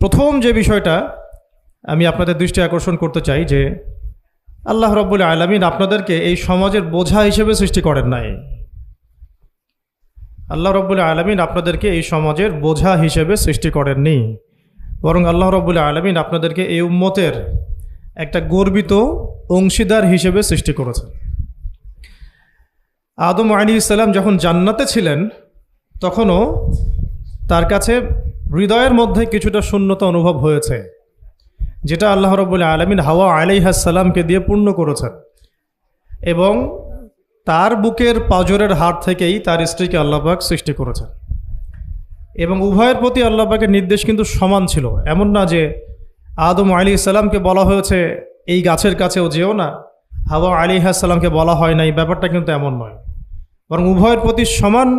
প্রথম যে বিষয়টা আমি আপনাদের দৃষ্টি আকর্ষণ করতে চাই যে আল্লাহ রাব্বুল আলামিন আপনাদেরকে এই সমাজের বোঝা হিসেবে সৃষ্টি করেন নাই। আল্লাহ রাব্বুল আলামিন আপনাদেরকে এই সমাজের বোঝা হিসেবে সৃষ্টি করেননি, বরং আল্লাহ রাব্বুল আলামিন আপনাদেরকে এই উম্মতের একটা গর্বিত অংশীদার হিসেবে সৃষ্টি করেছেন। আদম আলাইহিস সালাম যখন জান্নাতে ছিলেন তখনও তার কাছে হৃদয়ের মধ্যে কিছুটা শূন্যতা অনুভব হয়েছে, যেটা আল্লাহ রাব্বুল আলামিন হাওয়া আলাইহিস সালামকে দিয়ে পূর্ণ করেছেন এবং তার বুকের পাঁজরের হাড় থেকেই তার স্ত্রীকে আল্লাহ পাক সৃষ্টি করেছেন। এবং উভয়ের প্রতি আল্লাহ পাকের নির্দেশ কিন্তু সমান ছিল। এমন না যে আদম আলাইহিস সালামকে বলা হয়েছে এই গাছের কাছেও যেও না, হাওয়া আলাইহিস সালামকে বলা হয় নাই, ব্যাপারটা কিন্তু এমন নয়, বরং উভয়ের প্রতি সমান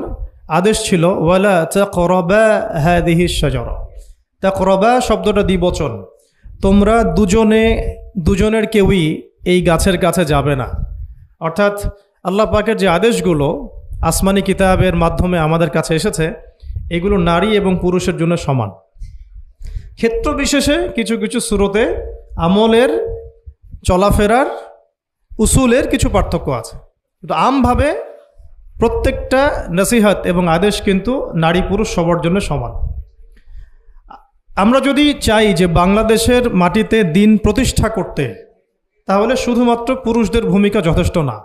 আদেশ ছিল। ওয়ালা তাকরাবা হাদিহিশ শাজারা, তাকরাবা শব্দটা দ্বিবচন, তোমরা দুজনের কেউই এই গাছের কাছে যাবে না। অর্থাৎ আল্লাহ পাকের যে আদেশগুলো আসমানি কিতাবের মাধ্যমে আমাদের কাছে এসেছে, এগুলো নারী এবং পুরুষের জন্য সমান। ক্ষেত্র বিশেষে কিছু কিছু সূরতে আমলের, চলাফেরার, উসুলের কিছু পার্থক্য আছে, কিন্তু আমভাবে প্রত্যেকটা নসিহত এবং আদেশ কিন্তু নারী পুরুষ সবার জন্য সমান। আমরা যদি চাই যে বাংলাদেশের মাটিতে দিন প্রতিষ্ঠা করতে, তাহলে শুধুমাত্র পুরুষদের ভূমিকা যথেষ্ট না,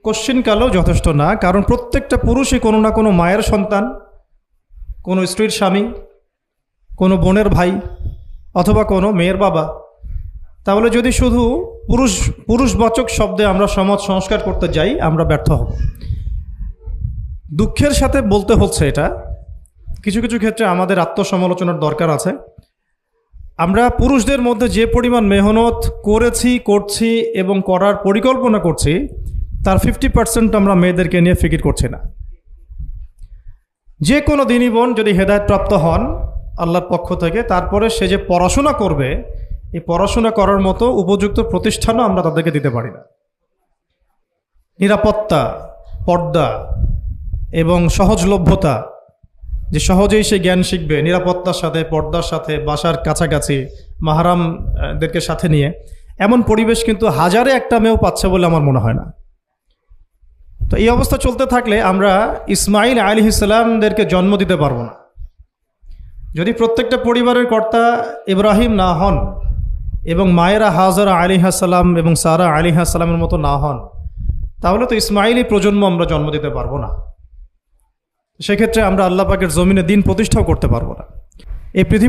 কশ্চিনকালেও যথেষ্ট না। কারণ প্রত্যেকটা পুরুষই কোনো না কোনো মায়ের সন্তান, কোনো স্ত্রীর স্বামী, কোনো বোনের ভাই অথবা কোনো মেয়ের বাবা। তাহলে যদি শুধু পুরুষবাচক শব্দে আমরা সমাজ সংস্কার করতে যাই, আমরা ব্যর্থ হব। দুঃখের সাথে বলতে হচ্ছে এটা, কিছু কিছু ক্ষেত্রে আমাদের আত্মসমালোচনার দরকার আছে। আমরা পুরুষদের মধ্যে যে পরিমাণ মেহনত করছি এবং করার পরিকল্পনা করছি, তার 50% আমরা মেয়েদেরকে নিয়ে ফিকির করছি না। যে কোনো দিনই বোন যদি হেদায়েতপ্রাপ্ত হন আল্লাহর পক্ষ থেকে, তারপরে সে যে পড়াশোনা করবে, এই পড়াশোনা করার মতো উপযুক্ত প্রতিষ্ঠানও আমরা তাদেরকে দিতে পারি না। নিরাপত্তা, পর্দা এবং সহজলভ্যতা, যে সহজেই সে জ্ঞান শিখবে নিরাপত্তার সাথে, পর্দার সাথে, বাসার কাছাকাছি, মাহরামদেরকে সাথে নিয়ে, এমন পরিবেশ কিন্তু হাজারে একটা মেয়েও পাচ্ছে বলে আমার মনে হয় না। তো এই অবস্থা চলতে থাকলে আমরা ইসমাইল আলাইহিস সালামদেরকে জন্ম দিতে পারবো না। যদি প্রত্যেকটা পরিবারের কর্তা ইব্রাহিম না হন এবং মায়েরা হাজরা আলাইহিস সালাম এবং সারা আলাইহিস সালামের মতো না হন, তাহলে তো ইসমাইলি প্রজন্ম আমরা জন্ম দিতে পারবো না। সেক্ষেত্রে আমরা আল্লাহ পাকের জমিনে দিন প্রতিষ্ঠাও করতে পারবো না। এই পৃথিবী